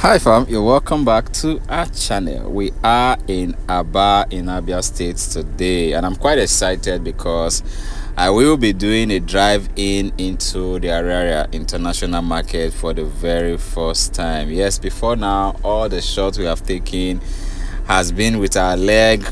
Hi fam, you're welcome back to our channel. We are in Aba in Abia State today, and I'm quite excited because I will be doing a drive-in into the Ariaria International Market for the very first time. Yes, before now, all the shots we have taken has been with our leg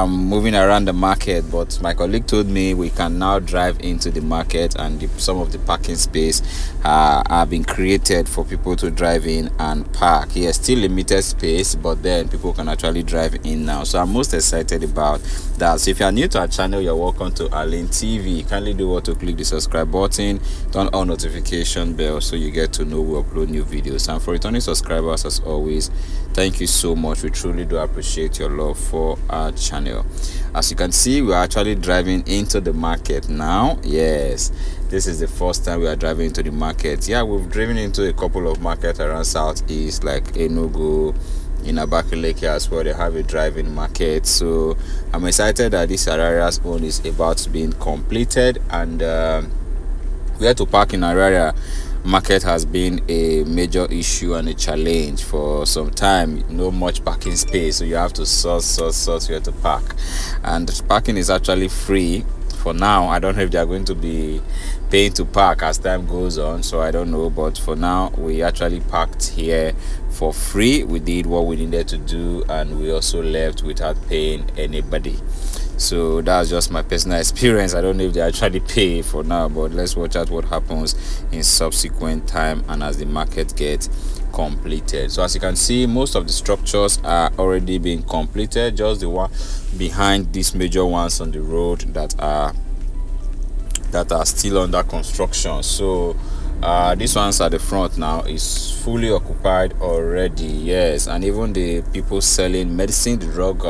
moving around the market, but my colleague told me we can now drive into the market, and some of the parking space have been created for people to drive in and park. Yes, still limited space, but then people can actually drive in now, so I'm most excited about that. So if you are new to our channel, you're welcome to Arlene TV. Kindly do what to click the subscribe button, turn on notification bell so you get to know we upload new videos. And for returning subscribers, as always, thank you so much. We truly do appreciate your love for our channel. As you can see, we are actually driving into the market now. Yes, this is the first time we are driving into the market. Yeah, we've driven into a couple of markets around southeast, like Enugu, in Abakaliki as well. They have a driving market, so I'm excited that this Ariaria's own is about being completed, and where to park in Ariaria Market has been a major issue and a challenge for some time. No much parking space, so you have to source where to park, and parking is actually free for now. I don't know if they are going to be paying to park as time goes on, so I don't know, but for now we actually parked here for free. We did what we needed to do, and we also left without paying anybody. So that's just my personal experience. I don't know if they actually pay for now, but let's watch out what happens in subsequent time and as the market gets completed. So as you can see, most of the structures are already being completed, just the one behind these major ones on the road that are still under construction. So these ones at the front now is fully occupied already. Yes, and even the people selling medicine, the drug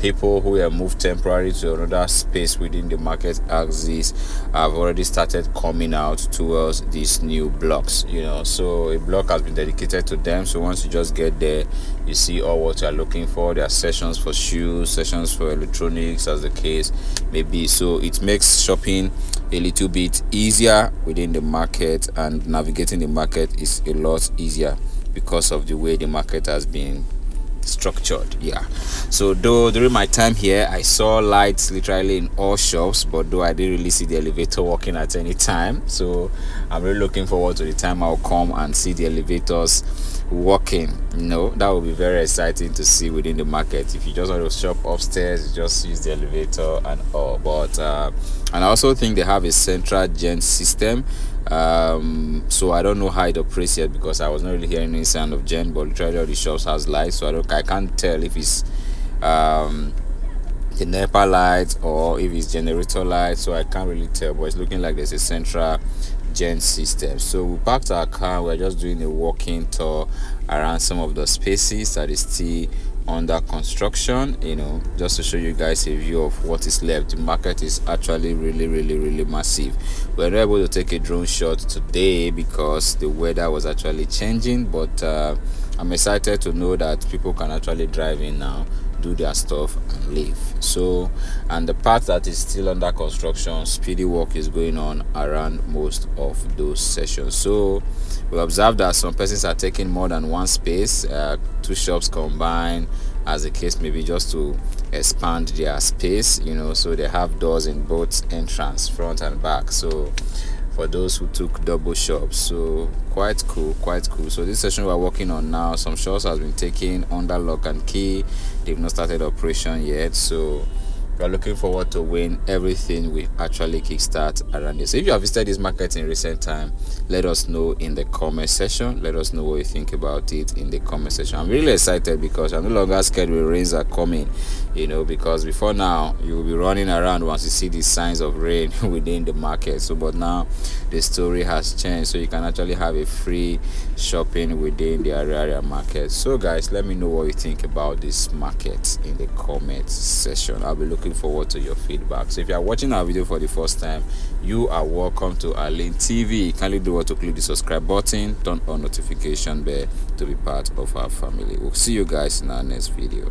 people who have moved temporarily to another space within the market axis have already started coming out towards these new blocks, so a block has been dedicated to them. So once you just get there, you see all what you're looking for. There are sections for shoes, sections for electronics, as the case may be. So it makes shopping a little bit easier within the market, and navigating the market is a lot easier because of the way the market has been structured. Yeah, so though during my time here I saw lights literally in all shops, but though I didn't really see the elevator working at any time, so I'm really looking forward to the time I'll come and see the elevators working. That will be very exciting to see within the market. If you just want to shop upstairs, you just use the elevator and all. But and I also think they have a central gen system, so I don't know how it operates yet because I was not really hearing any sound of gen, but literally all the shops has lights, so I can't tell if it's the NEPA lights or if it's generator lights, so I can't really tell, but it's looking like there's a central gen system. So we parked our car. We're just doing a walking tour around some of the spaces that is still under construction, just to show you guys a view of what is left. The market is actually really massive. We're not able to take a drone shot today because the weather was actually changing, but I'm excited to know that people can actually drive in now, do their stuff and leave. So, and the part that is still under construction, speedy work is going on around most of those sessions. So we observed that some persons are taking more than one space, two shops combined, as the case may be, just to expand their space, so they have doors in both entrance, front and back, so for those who took double shops. So quite cool. So this session we're working on now, some shops has been taken under lock and key. They've not started operation yet, so we're looking forward to when everything will actually kickstart around this. So if you have visited this market in recent time, let us know in the comment section. Let us know what you think about it in the comment section. I'm really excited because I'm no longer scared when rains are coming, because before now you will be running around once you see the signs of rain within the market. So but now the story has changed, so you can actually have a free shopping within the Ariaria market. So guys, let me know what you think about this market in the comment section. I'll be looking forward to your feedback. So if you are watching our video for the first time, you are welcome to Arlene TV. Kindly do what to click the subscribe button, turn on notification bell to be part of our family. We'll see you guys in our next video.